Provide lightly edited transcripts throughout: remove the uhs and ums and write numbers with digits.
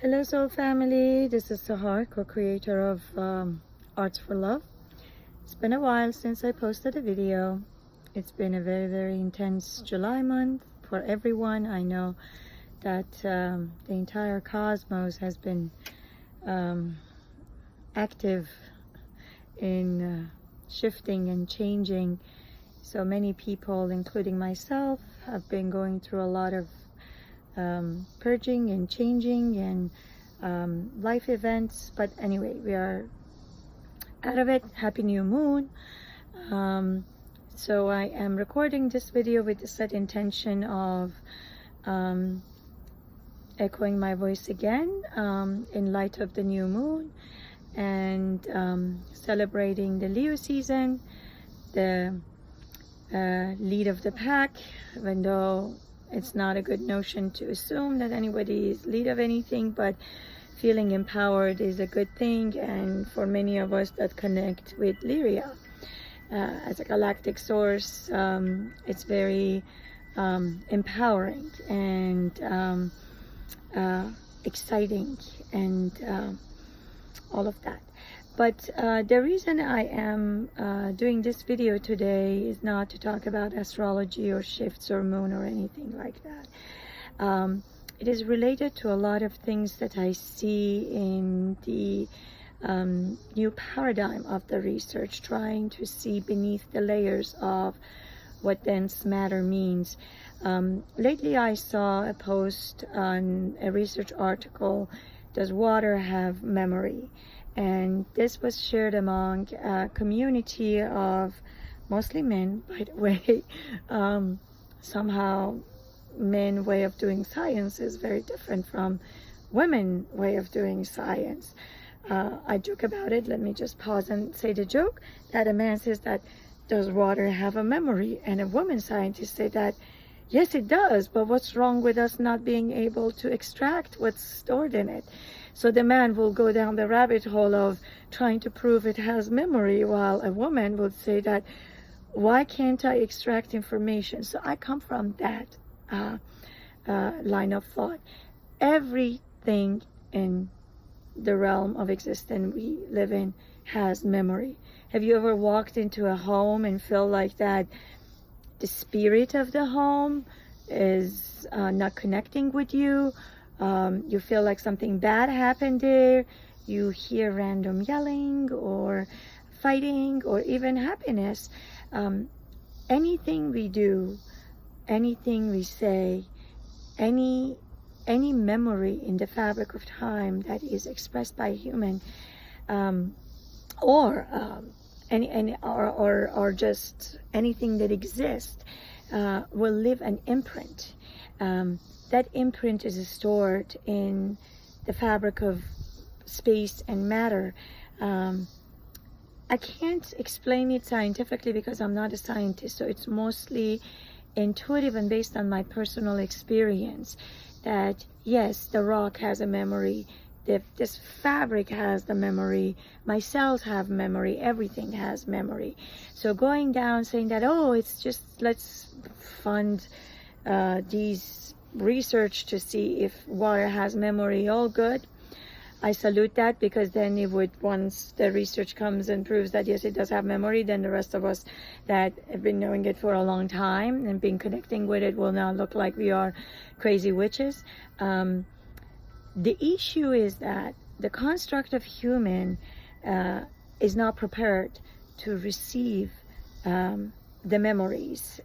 Hello soul family, this is Sahar, co-creator of Arts for Love. It's been a while since I posted a video. It's been a very intense July month for everyone. I know that the entire cosmos has been active in shifting and changing. So many people, including myself, have been going through a lot of purging and changing and life events, but anyway, we are out of it. Happy new moon. So I am recording this video with the set intention of echoing my voice again in light of the new moon and celebrating the Leo season, the lead of the pack, even though it's not a good notion to assume that anybody is lead of anything, but feeling empowered is a good thing. And for many of us that connect with Lyria as a galactic source, it's very empowering and exciting and all of that. But the reason I am doing this video today is not to talk about astrology or shifts or moon or anything like that. It is related to a lot of things that I see in the new paradigm of the research, trying to see beneath the layers of what dense matter means. Lately I saw a post on a research article, does water have memory? And this was shared among a community of mostly men, by the way. Somehow men way of doing science is very different from women way of doing science. I joke about it. Let me just pause and say the joke that a man says that, does water have a memory? And a woman scientist say that, yes, it does, but what's wrong with us not being able to extract what's stored in it? So the man will go down the rabbit hole of trying to prove it has memory, while a woman would say that, why can't I extract information? So I come from that line of thought. Everything in the realm of existence we live in has memory. Have you ever walked into a home and feel like that the spirit of the home is not connecting with you? You feel like something bad happened there. You hear random yelling or fighting or even happiness. Anything we do, anything we say, any memory in the fabric of time that is expressed by a human, or just anything that exists, will leave an imprint. That imprint is stored in the fabric of space and matter. I can't explain it scientifically because I'm not a scientist, so it's mostly intuitive and based on my personal experience that yes, the rock has a memory, this fabric has the memory, my cells have memory, everything has memory. So going down saying that, oh, it's just, let's fund these research to see if water has memory, all good. I salute that, because then it would, once the research comes and proves that yes, it does have memory, then the rest of us that have been knowing it for a long time and been connecting with it will now look like we are crazy witches. The issue is that the construct of human is not prepared to receive the memories.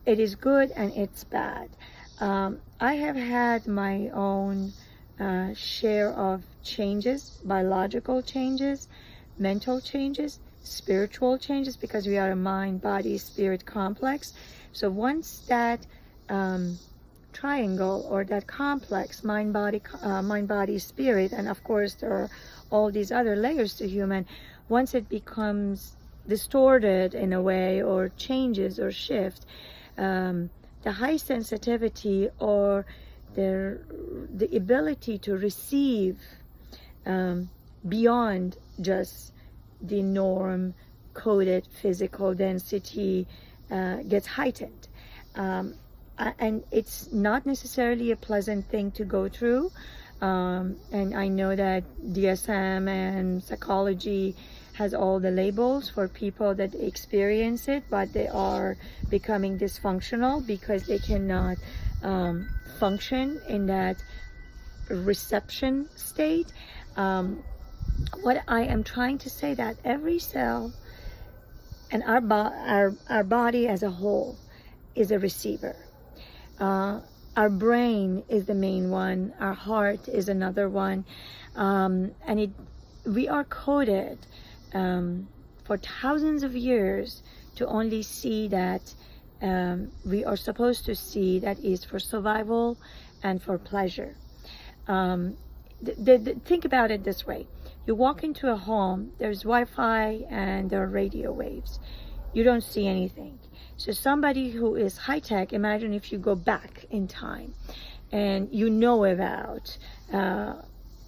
It is good and it's bad. I have had my own share of changes, biological changes, mental changes, spiritual changes, because we are a mind, body, spirit complex. So once that triangle or that complex, mind, body, spirit, and of course there are all these other layers to human, once it becomes distorted in a way or changes or shift, the high sensitivity or the ability to receive beyond just the norm coded physical density gets heightened. And it's not necessarily a pleasant thing to go through. And I know that DSM and psychology has all the labels for people that experience it, but they are becoming dysfunctional because they cannot function in that reception state. What I am trying to say, that every cell and our body as a whole is a receiver. Our brain is the main one. Our heart is another one. And we are coded for thousands of years to only see that we are supposed to see, that is for survival and for pleasure. Think about it this way. You walk into a home, there's Wi-Fi and there are radio waves. You don't see anything. So somebody who is high-tech, imagine if you go back in time and you know about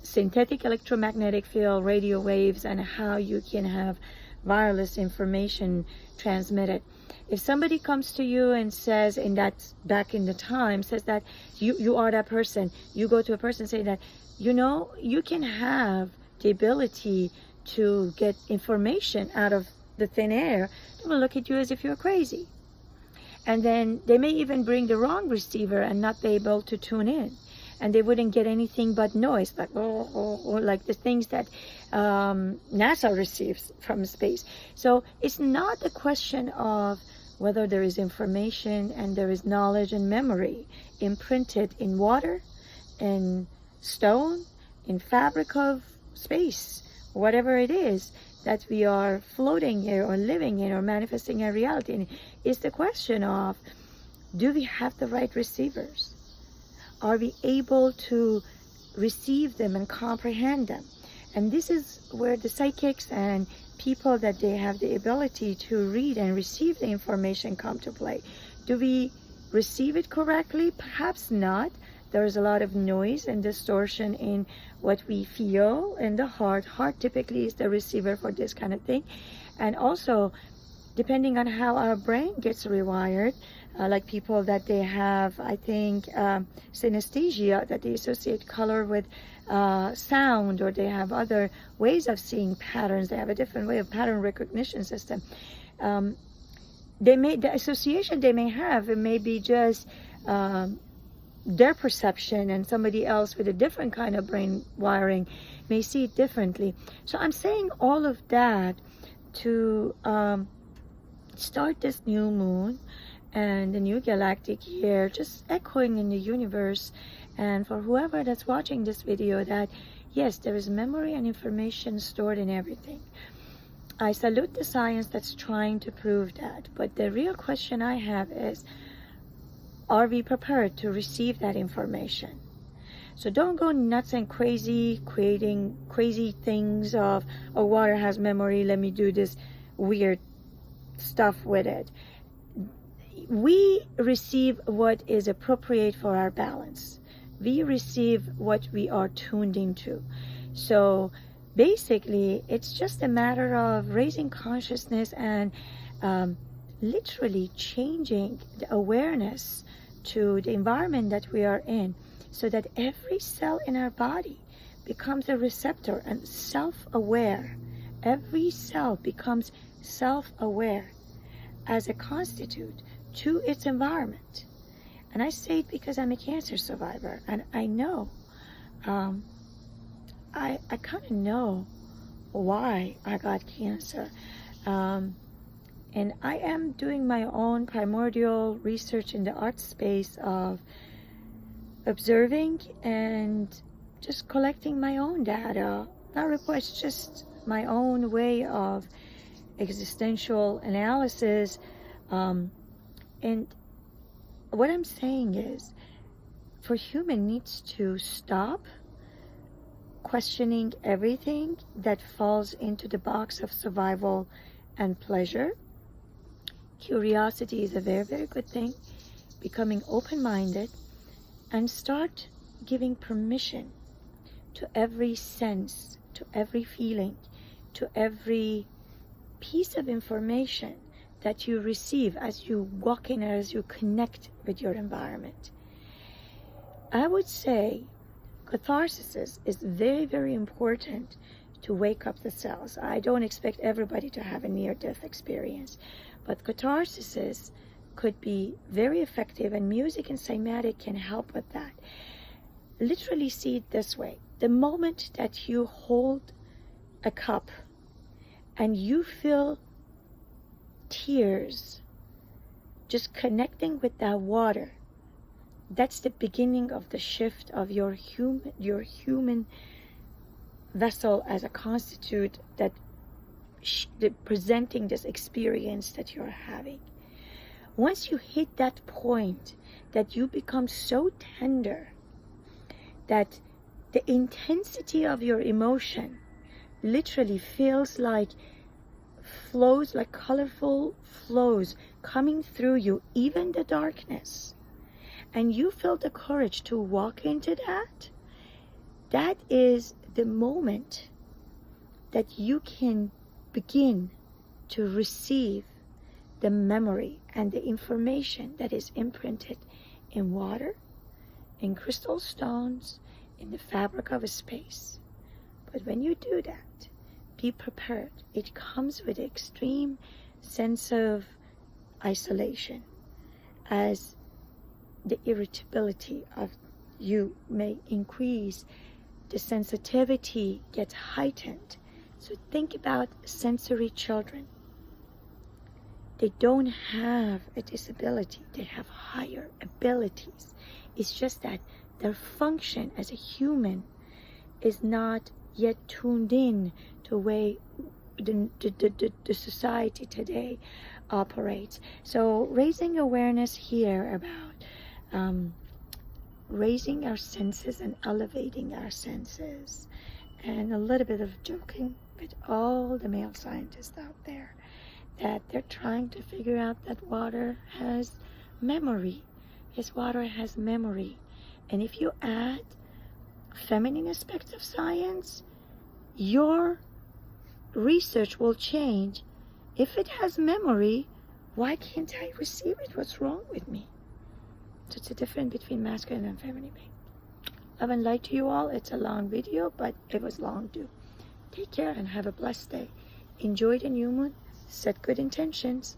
synthetic electromagnetic field, radio waves, and how you can have wireless information transmitted. If somebody comes to you and says, and that's back in the time, says that you are that person, you go to a person and say that, you know, you can have the ability to get information out of the thin air, they will look at you as if you're crazy. And then they may even bring the wrong receiver and not be able to tune in. And they wouldn't get anything but noise, like or like the things that NASA receives from space. So it's not a question of whether there is information and there is knowledge and memory imprinted in water, in stone, in fabric of space, whatever it is that we are floating here or living in or manifesting a reality in. Is the question of, do we have the right receivers? Are we able to receive them and comprehend them? And this is where the psychics and people that they have the ability to read and receive the information come to play. Do we receive it correctly? Perhaps not. There is a lot of noise and distortion in what we feel in the heart. Heart typically is the receiver for this kind of thing. And also, depending on how our brain gets rewired, like people that they have, I think, synesthesia, that they associate color with sound, or they have other ways of seeing patterns. They have a different way of pattern recognition system. The association they may have, it may be just their perception, and somebody else with a different kind of brain wiring may see it differently. So I'm saying all of that to start this new moon and the new galactic year, just echoing in the universe, and for whoever that's watching this video, that yes, there is memory and information stored in everything. I salute the science that's trying to prove that, but the real question I have is, are we prepared to receive that information? So don't go nuts and crazy, creating crazy things of, oh, water has memory, let me do this weird stuff with it. We receive what is appropriate for our balance. We receive what we are tuned into. So basically, it's just a matter of raising consciousness and literally changing the awareness to the environment that we are in, so that every cell in our body becomes a receptor and self-aware. Every cell becomes self-aware as a constitute to its environment. And I say it because I'm a cancer survivor, and I know, I kind of know why I got cancer. And I am doing my own primordial research in the art space of observing and just collecting my own data, not reports, just my own way of existential analysis. And what I'm saying is, for human needs to stop questioning everything that falls into the box of survival and pleasure. Curiosity is a very, very good thing. Becoming open-minded and start giving permission to every sense, to every feeling, to every piece of information that you receive as you walk in, as you connect with your environment. I would say Catharsis is very, very important to wake up the cells. I don't expect everybody to have a near-death experience, but catharsis could be very effective, and music and cymatic can help with that. Literally see it this way. The moment that you hold a cup and you feel tears just connecting with that water, that's the beginning of the shift of your human vessel as a constitute that presenting this experience that you're having. Once you hit that point that you become so tender that the intensity of your emotion literally feels like flows, like colorful flows coming through you, even the darkness, and you feel the courage to walk into that, that is the moment that you can begin to receive the memory and the information that is imprinted in water, in crystal stones, in the fabric of a space. But when you do that, be prepared. It comes with an extreme sense of isolation, as the irritability of you may increase, the sensitivity gets heightened. So think about sensory children. They don't have a disability, they have higher abilities. It's just that their function as a human is not yet tuned in to the way the society today operates. So raising awareness here about raising our senses and elevating our senses, and a little bit of joking with all the male scientists out there that they're trying to figure out that water has memory. Yes, water has memory. And if you add feminine aspects of science, your research will change. If it has memory, why can't I receive it? What's wrong with me? So it's a difference between masculine and feminine being. Love and light to you all. It's a long video, but it was long due. Take care and have a blessed day. Enjoy the new moon. Set good intentions.